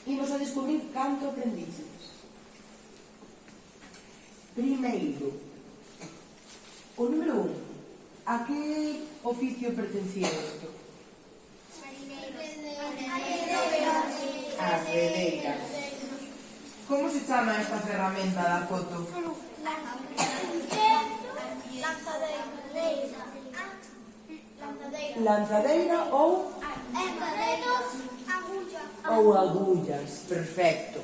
Imos a descubrir canto aprendiches. Primeiro, o número 1. A que oficio pertencía isto? As redeiras. Como se chama esta ferramenta da foto? Lanzadeira ou agullas. Perfecto.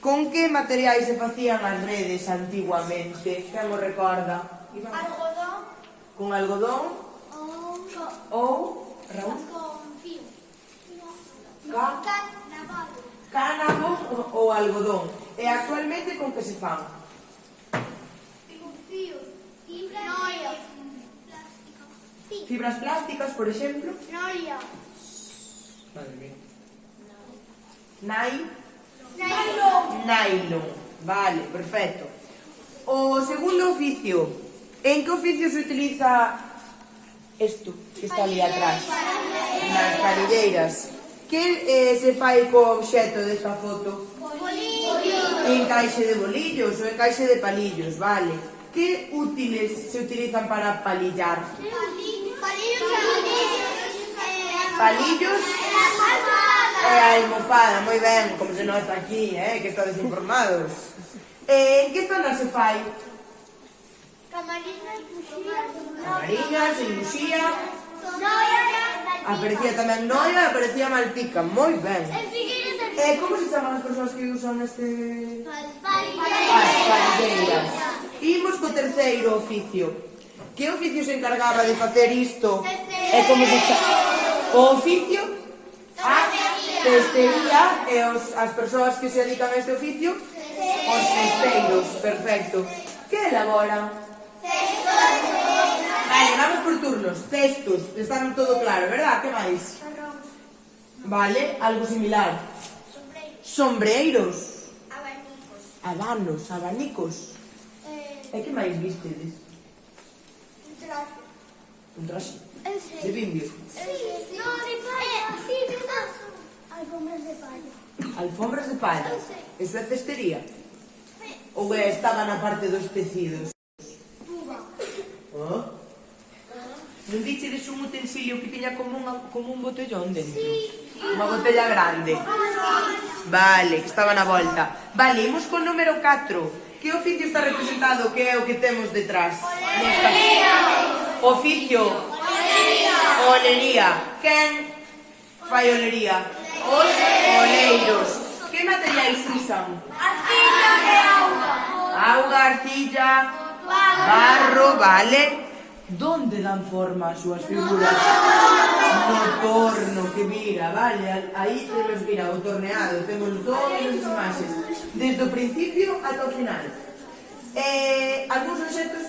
Con que materiais se facían as redes antiguamente? Quen o recorda? Algodón. Con algodón ou Raúl? Con fío. Cánabo ou algodón. E actualmente con que se fan? Con fío. Fibras plásticas, por exemplo. Noria. Madre mía. Nylon. Nylon. Vale, perfecto. O segundo oficio. En que oficio se utiliza isto que está ali atrás? Nas palilleiras. Que se fai co obxeto desta foto? Bolillo. Encaixe de bolillos ou encaixe de palillos, vale. Que útiles se utilizan para palillar? Palillos e a almofada, moi ben, como se nota aquí, que estades informados. En que zona se fai? Camariñas, en Muxía. Aparecía tamén Noia, aparecía Malpica, moi ben. Como se chaman as persoas que usan este... As palilleiras. Imos co terceiro oficio. Que oficio se encargaba de facer isto? E como se chama? O oficio? A cestería e as persoas que se dedican a este oficio? Os cesteiros, perfecto. Que elaboran? Vale, vamos por turnos. Cestos, está todo claro, verdad? Que máis? Vale, algo similar. Sombreiros. Abanos, abanicos. E que máis vistedes? Un traxe. De bimbio. Alfombras de palla. Alfombras de palla. Eso é cestería? Ou estaba na parte dos tecidos? Oh? Non dichedes un utensilio que tiña como un botellón dentro? Unha botella grande. Vale, que estaba na volta. Vale, imos con número 4. Que oficio está representado? Que é o que temos detrás? Oficio. Olería. Quen fai olería? Os oleiros. Que materiais usan? Arcilla e auga. Auga, arcilla, barro, vale. Donde dan forma as súas figuras? No torno que vira, vale. Aí temos, mira, o torneado. Temos todas as imaxes. Desde o principio ata o final. Algúns obxetos...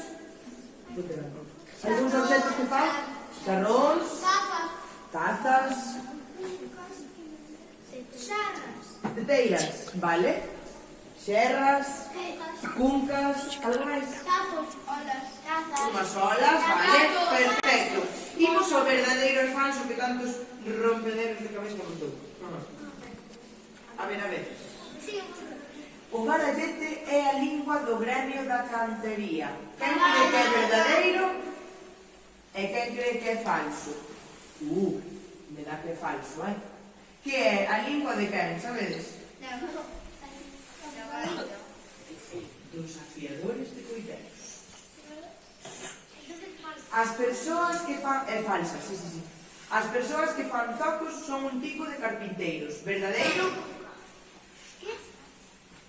Algúns obxetos que fan? Charróns, tazas, teteiras, vale? Xerras, cuncas, algo máis? Unhas olas, vale? Perfecto. Imos ao verdadeiro e falso que tantos rompederos de cabeza contou. A ver. O barallete é a lingua do gremio da cantería. Quen cree que é verdadeiro e quen cree que é falso? Me dá que é falso, Que é a lingua de quen, sabedes? Dos afiadores de coiteros. As persoas que fan... É falsa, sí. As persoas que fan zocos son un tipo de carpinteiros. Verdadeiro?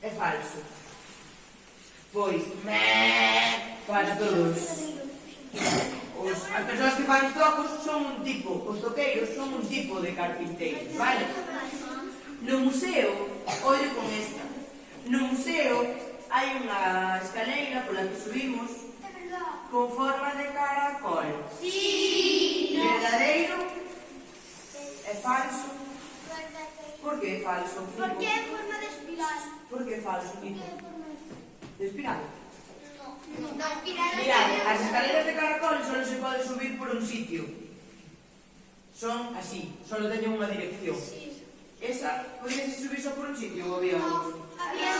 É falso. Pois, para todos. As persoas que fan zocos son un tipo, os toqueiros son un tipo de carpinteiros, vale? No museo, ollo con esta. No museo hai unha escaleira pola que subimos con forma de caracol. Sí. Verdadeiro? É falso? Por que é falso? Porque é forma de espiral. Por que é falso, Kiko? De espiral? No, espiral. Mirad, as escaleras de caracol só se pode subir por un sitio. Son así, solo teñen unha dirección. Esa, podíase subir só por un sitio ou había outro? Había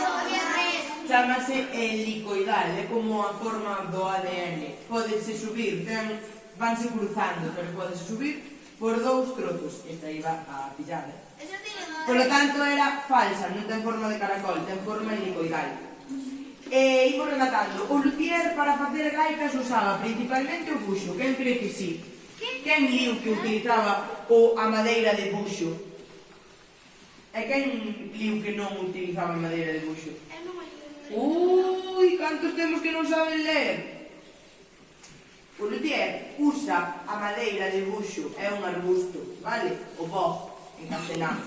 tres. Chámase helicoidal, é como a forma do ADN. Pódese subir, vanse cruzando, pero pódese subir por dous trozos. Esta iba a pillar, Eso tiene más. Por lo tanto, era falsa, non ten forma de caracol, ten forma helicoidal. Imos rematando. O luthier para facer gaitas usaba principalmente o buxo. Quen cree que sí? Quen liu que utilizaba a madeira de buxo? E quen liu que non utilizaba a madeira de buxo? Eu non me Ui, cantos temos que non saben ler? O luthier usa a madeira de buxo, é un arbusto, vale? O boj, en castelán.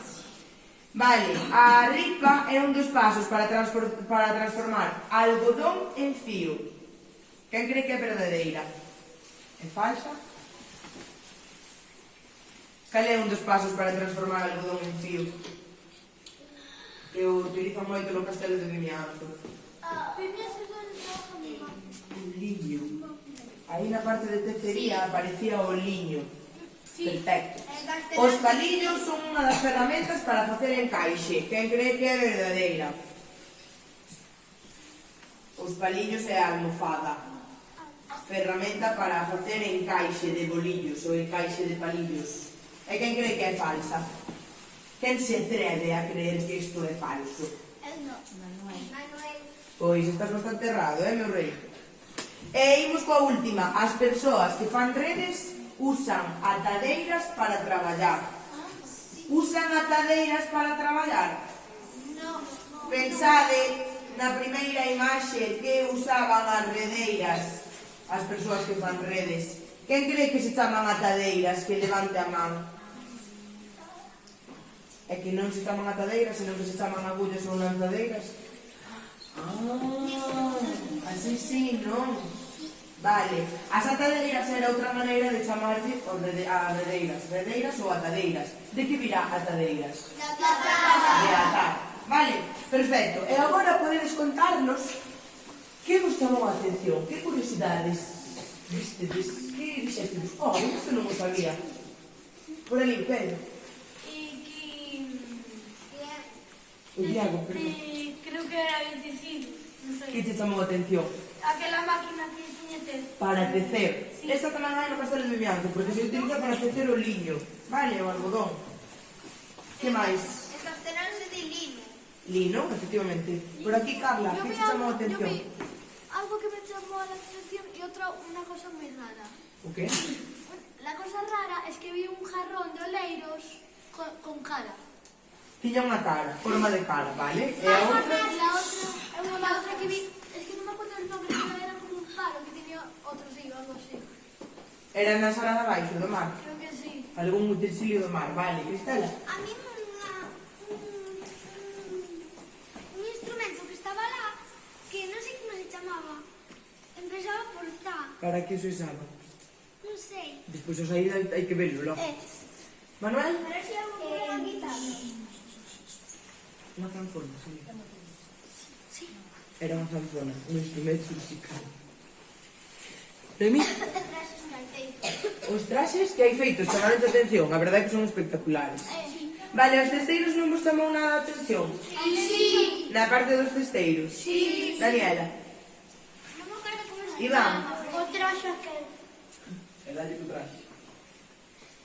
Vale, a ripa é un dos pasos para transformar algodón en fío. Quen cree que é verdadeira? É falsa? Cal é un dos pasos para transformar algodón en fío? Que o utilizan moito no castelo de Vimianzo. O liño. Aí na parte de tecería aparecía o liño. Perfecto. Os palillos son unha das ferramentas para facer encaixe. Quen cree que é verdadeira? Os palillos é a almofada. Ferramenta para facer encaixe de bolillos ou encaixe de palillos. E quen cree que é falsa? Quen se atreve a creer que isto é falso? Manuel. Pois estás bastante errado, meu rei? E imos coa última. As persoas que fan redes usan atadeiras para traballar. Usan atadeiras para traballar? No. Pensade na primeira imaxe que usaban as redeiras, as persoas que fan redes. Quen cree que se chaman atadeiras? Que levante a man. É que non se chaman atadeiras, senón que se chaman agullas ou lanzadeiras. Así sí, non? Vale, as atadeiras era outra maneira de chamarlle a redeiras. Redeiras ou atadeiras. De que virá atadeiras? De atar. Vale, perfecto. E agora podedes contarnos que vos chamou a atención, que curiosidades vistedes, que dixestedes? Isto non o sabía. Por ali, Pedro. O Diago, perdón. Creo que era 25, non sei. Que te chamou a atención? Aquela máquina que tiña ter. Para tecer. Sí. Esa tamén hai no castelo de Vimianzo, porque se utiliza para tecer o liño. Vale, o algodón. Que máis? En castelán se di lino. Lino, efectivamente. Por aquí, Carla, que te chamou a atención? Algo que me llamó la atención y otra, una cosa muy rara. O que? La cosa rara es que vi un jarrón de oleiros con cara. Tiña unha cara, forma de cara, vale? E a outra? La otra que vi, es que no me acuerdo el nombre, pero era como un palo que tenía otro sí, algo así. Era na sala de abaixo do mar. Creo que sí. Algún utensilio do mar, vale, Cristela? A mí un instrumento que estaba lá, que no sé cómo se llamaba, empezaba por ta. Para que se usaba? No sé. Despois a saída hai que verlo, logo. Manuel? Parece algo como la guitarra. Unha zanfona, sí. Era unha zanfona, un instrumento musical. Noemí? Os traxes que hai feitos chamaron a atención, a verdade é que son espectaculares. Vale, os cesteiros non vos chamou nada a atención? Sí. Na parte dos cesteiros? Sí. Daniela? No me acuerdo cómo se Iván? O traje aquel. E dalle que traxe.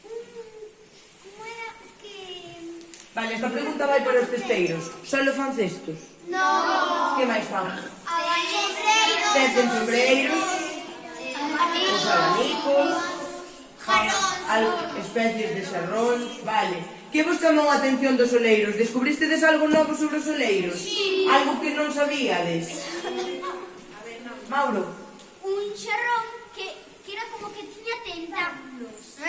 ¿Cómo era que...? Vale, esta pregunta vai para os cesteiros. Solo fan cestos? No. Que máis fan? Sombreros. Tenten sombreiros, os abanicos, especies de xarróns, vale. Que vos chamou a atención dos oleiros? Descubristedes algo novo sobre os oleiros? Sí. Algo que non sabíades? Mauro? Un charrón que era como que tiña tentáculos.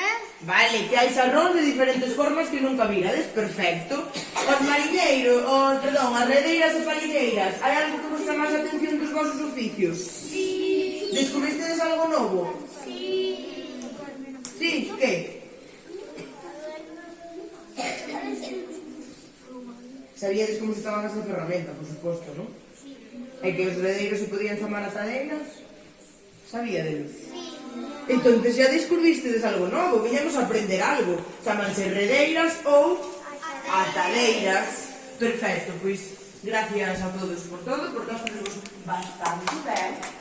Vale, que hai xarróns de diferentes formas que nunca virades, perfecto. Os mariñeiros, as redeiras e palilleiras, hai algo que vos chamase a atención dos vosos oficios? Sí. Descubristedes algo novo? Sí. Sí, que? Sabíades como se chamaban esa ferramenta, por suposto, non? Sí. E que os redeiros se podían chamar atadeiras? Sabíades? Sí. Entonces ya descubristedes algo novo, viñamos a aprender algo. Chamanse redeiras ou atadeiras. Perfecto, pois gracias a todos por todo, porque nós tenemos bastante ben.